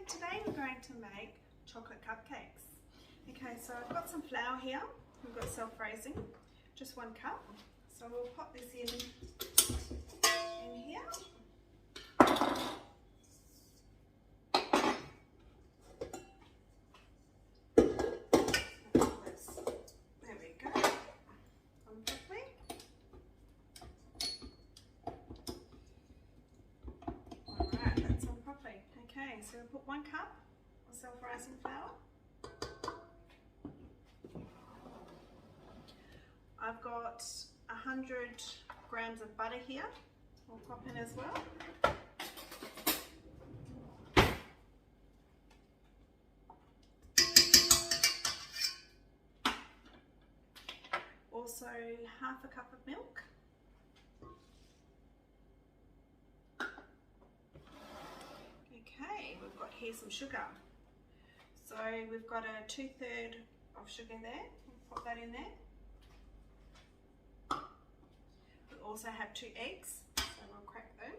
today we're going to make chocolate cupcakes. Okay, so I've got some flour here. We've got self-raising, just 1 cup. So we'll pop this in here. There we go. On properly. Alright, that's on properly. Okay, so we'll put 1 cup of self-raising flour. I've got 100 grams of butter here. We'll pop in as well. Also, half a cup of milk. Okay, we've got here some sugar. So we've got a 2/3 of sugar there. We'll pop that in there. We also have 2 eggs, so we'll crack them.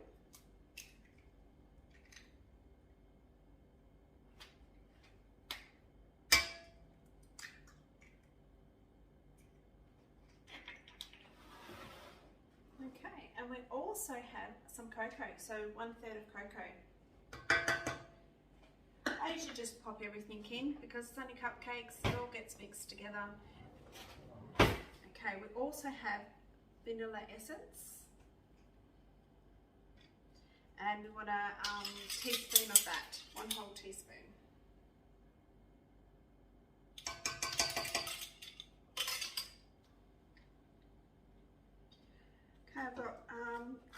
Okay, and we also have some cocoa, so 1/3 of cocoa. I usually just pop everything in because it's only cupcakes, it all gets mixed together. Okay, we also have vanilla essence, and we want a teaspoon of that, 1 whole teaspoon. Okay, I've got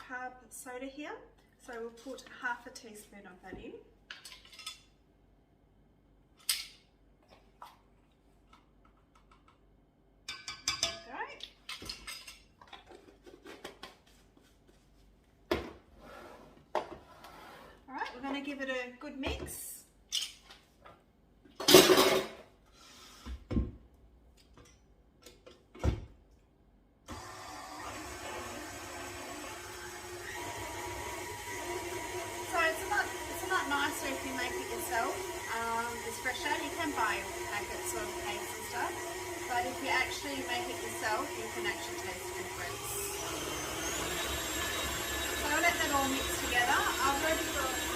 carb soda here, so we'll put half a teaspoon of that in. We're going to give it a good mix. So it's a lot nicer if you make it yourself. It's fresher. You can buy packets of cakes and stuff, but if you actually make it yourself, you can actually taste the difference. So I'll let that all mix together. I've already got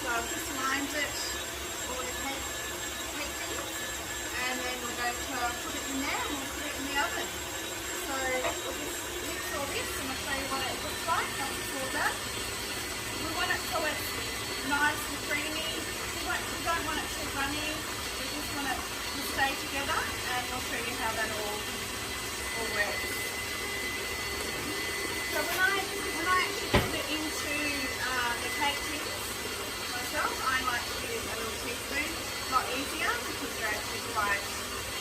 so I've just lined it all the cake things, and then we're going to put it in there and we'll put it in the oven. So we'll just mix all this and I'll show you what it looks like once it's all done. We want it so it's nice and creamy. We don't want it too runny. We just want it to stay together, and I'll show you how that all works. So when I actually put it into the cake tins myself, I like to use a little teaspoon. It's a lot easier because they're actually quite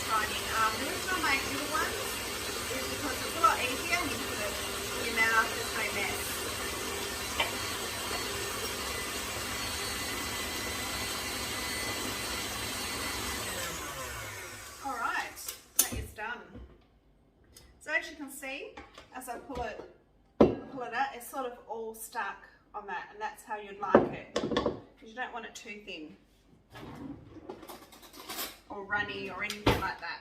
tiny. The reason I make little ones is because it's a lot easier and you put it in your mouth, there's no mess. Alright, that is done. So as you can see, as I pull it out, it's sort of all stuck on that, and that's how you'd like it, because you don't want it too thin or runny or anything like that.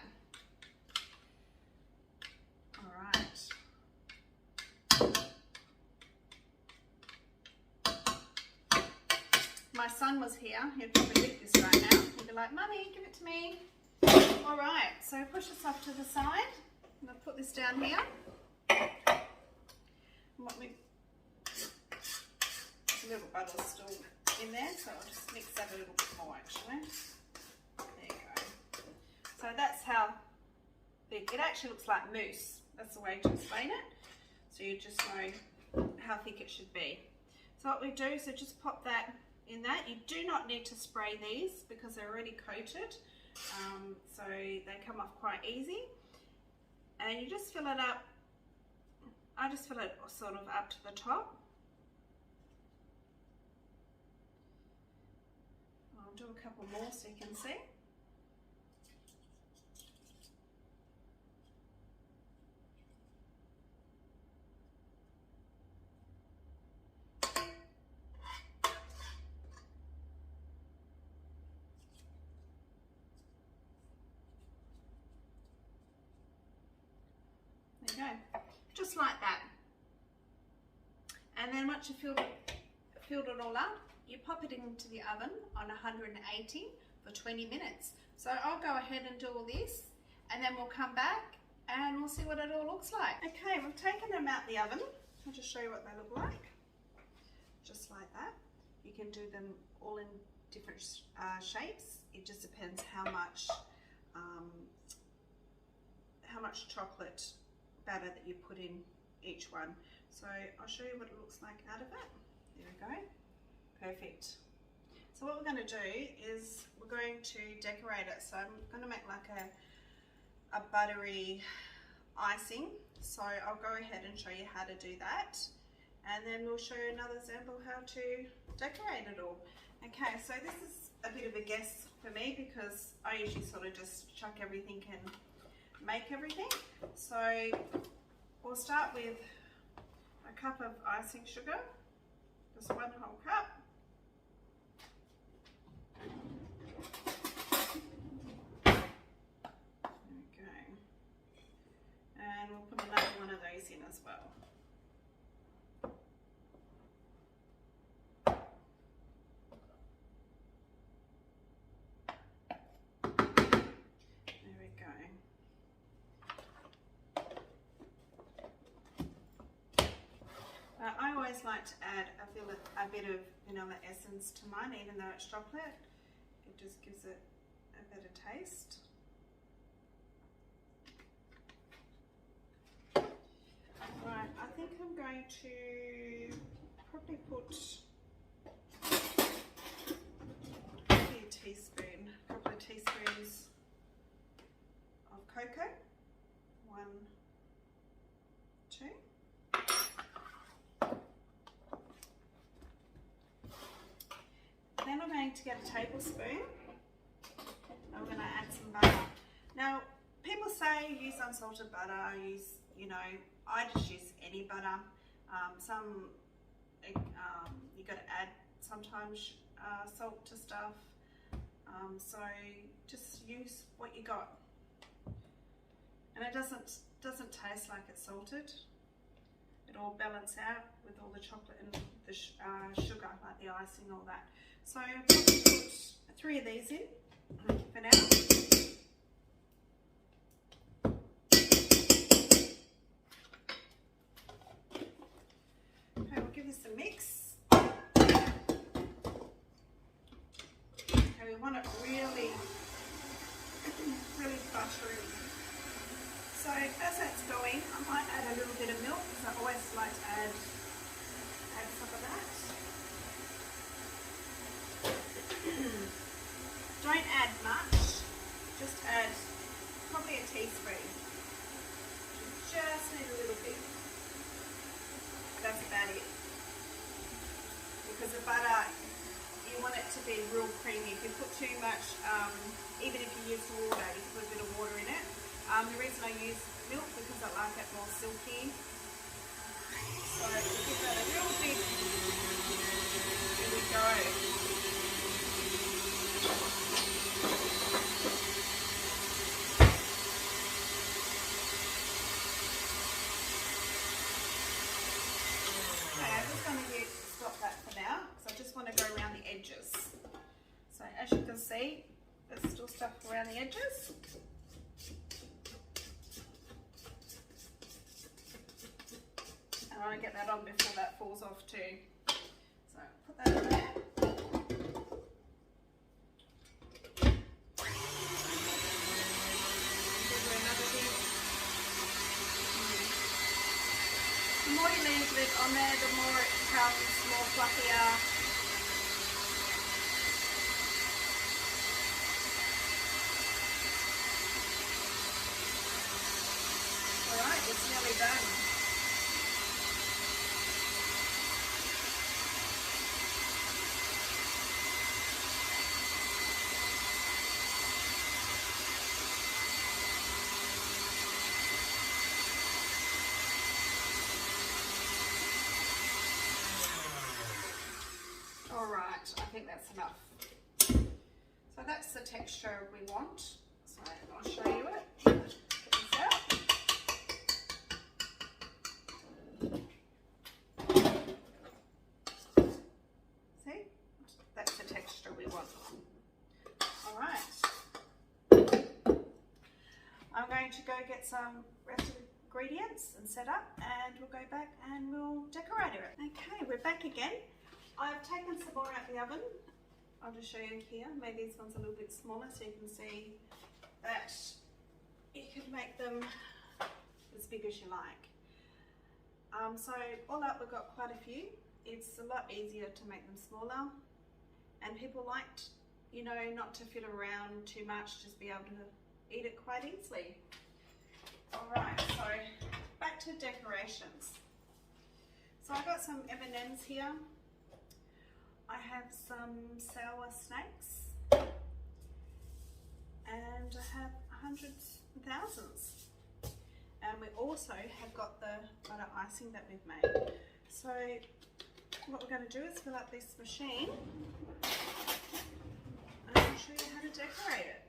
Alright. My son was here, he'd probably lick this right now. He'd be like, "Mummy, give it to me." Alright, so push this off to the side. I'm going to put this down here. A little butter still in there, so I'll just mix that a little bit more actually. There you go. So that's how thick. It actually looks like mousse. That's the way to explain it. So you just know how thick it should be. So what we do is just pop that in that. You do not need to spray these because they're already coated. So they come off quite easy. And you just fill it up. I just fill it sort of up to the top. I'll do a couple more so you can see. just like that. And then once you filled it all up, you pop it into the oven on 180 for 20 minutes. So I'll go ahead and do all this, and then we'll come back and we'll see what it all looks like. Okay, we've taken them out the oven. I'll just show you what they look like. Just like that. You can do them all in different shapes. It just depends how much chocolate batter that you put in each one. So I'll show you what it looks like out of it. There we go. Perfect. So what we're going to do is we're going to decorate it. So I'm going to make like a buttery icing. So I'll go ahead and show you how to do that. And then we'll show you another example of how to decorate it all. Okay, so this is a bit of a guess for me because I usually sort of just chuck everything and make everything. So we'll start with a cup of icing sugar, just 1 whole cup. There we go. And we'll put another one of those in as well. I always like to add a bit of vanilla essence to mine, even though it's chocolate. It just gives it a better taste. Right, I think I'm going to probably put a couple of teaspoons of cocoa. 1, 2. Then I'm going to get a tablespoon and we're going to add some butter. Now, people say use unsalted butter, I just use any butter. You got to add sometimes salt to stuff. So just use what you got. And it doesn't taste like it's salted. It all balance out with all the chocolate and the sugar, like the icing, all that. So I'll probably put 3 of these in for now. Okay, we'll give this a mix. Okay, we want it really, really buttery. So as that's going, I might add a little bit of milk because I always like to add some of that. Don't add much, just add probably a teaspoon. Just need a little bit. That's about it. Because the butter, you want it to be real creamy. If you put too much, even if you use water, you can put a bit of water in it. The reason I use milk because I like it more silky. So we'll give that a real big, here we go. Okay, I'm just going to stop that for now because I just want to go around the edges. So as you can see, there's still stuff around the edges. I want to get that on before that falls off too. So put that in there. Give it another bit. The more you leave it on there, the more it becomes more fluffier. Alright, it's nearly done. Alright, I think that's enough. So that's the texture we want. So I'll show you it. Get this out. going to go get some rest of the ingredients and set up, and we'll go back and we'll decorate it. Okay, we're back again. I've taken some more out the oven. I'll just show you here. Maybe this one's a little bit smaller so you can see that you can make them as big as you like. So all up, we've got quite a few. It's a lot easier to make them smaller, and people liked, you know, not to fit around too much, just be able to eat it quite easily. Alright, so back to decorations. So I've got some M&Ms here. I have some sour snakes, and I have hundreds and thousands. And we also have got the butter icing that we've made. So what we're going to do is fill up this machine, and I'll show you how to decorate it.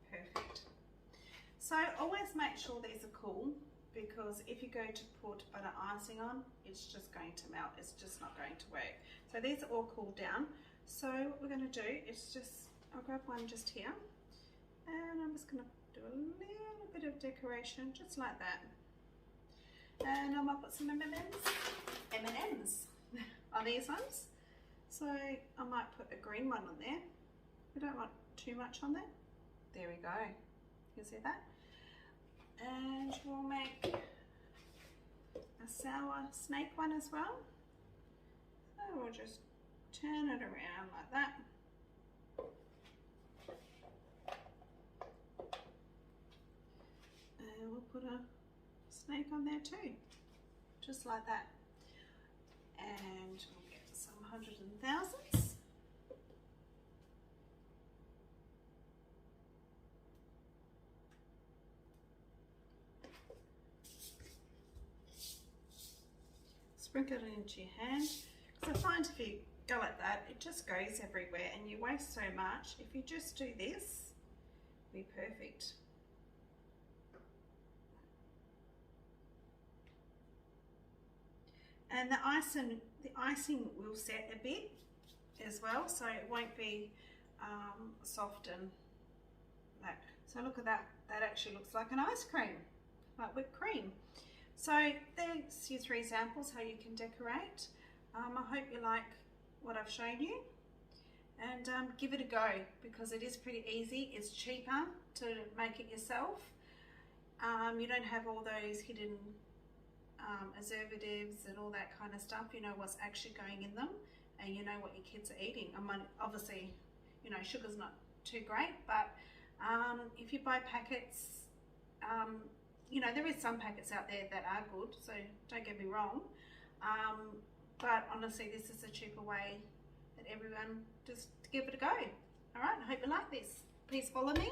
Perfect. So always make sure these are cool, because if you go to put butter icing on, it's just going to melt. It's just not going to work. So these are all cooled down. So what we're going to do is just, I'll grab one just here, and I'm just going to do a little bit of decoration just like that. And I might put some M&Ms on these ones. So I might put a green one on there. We don't want too much on there. There we go. You see that? And we'll make a sour snake one as well. So we'll just turn it around like that. And we'll put a snake on there too. Just like that. And we'll get some hundreds and thousands. Sprinkle it into your hand, because I find if you go like that, it just goes everywhere and you waste so much. If you just do this, it'll be perfect. And the icing will set a bit as well, so it won't be soft and that. So look at that, that actually looks like an ice cream, like whipped cream. So there's your 3 examples how you can decorate. I hope you like what I've shown you, and give it a go, because it is pretty easy. It's cheaper to make it yourself. You don't have all those hidden preservatives and all that kind of stuff. You know what's actually going in them, and you know what your kids are eating. I mean, obviously, you know, sugar's not too great, but if you buy packets, you know, there is some packets out there that are good, so don't get me wrong. But honestly, this is a cheaper way that everyone just give it a go. All right, I hope you like this. Please follow me.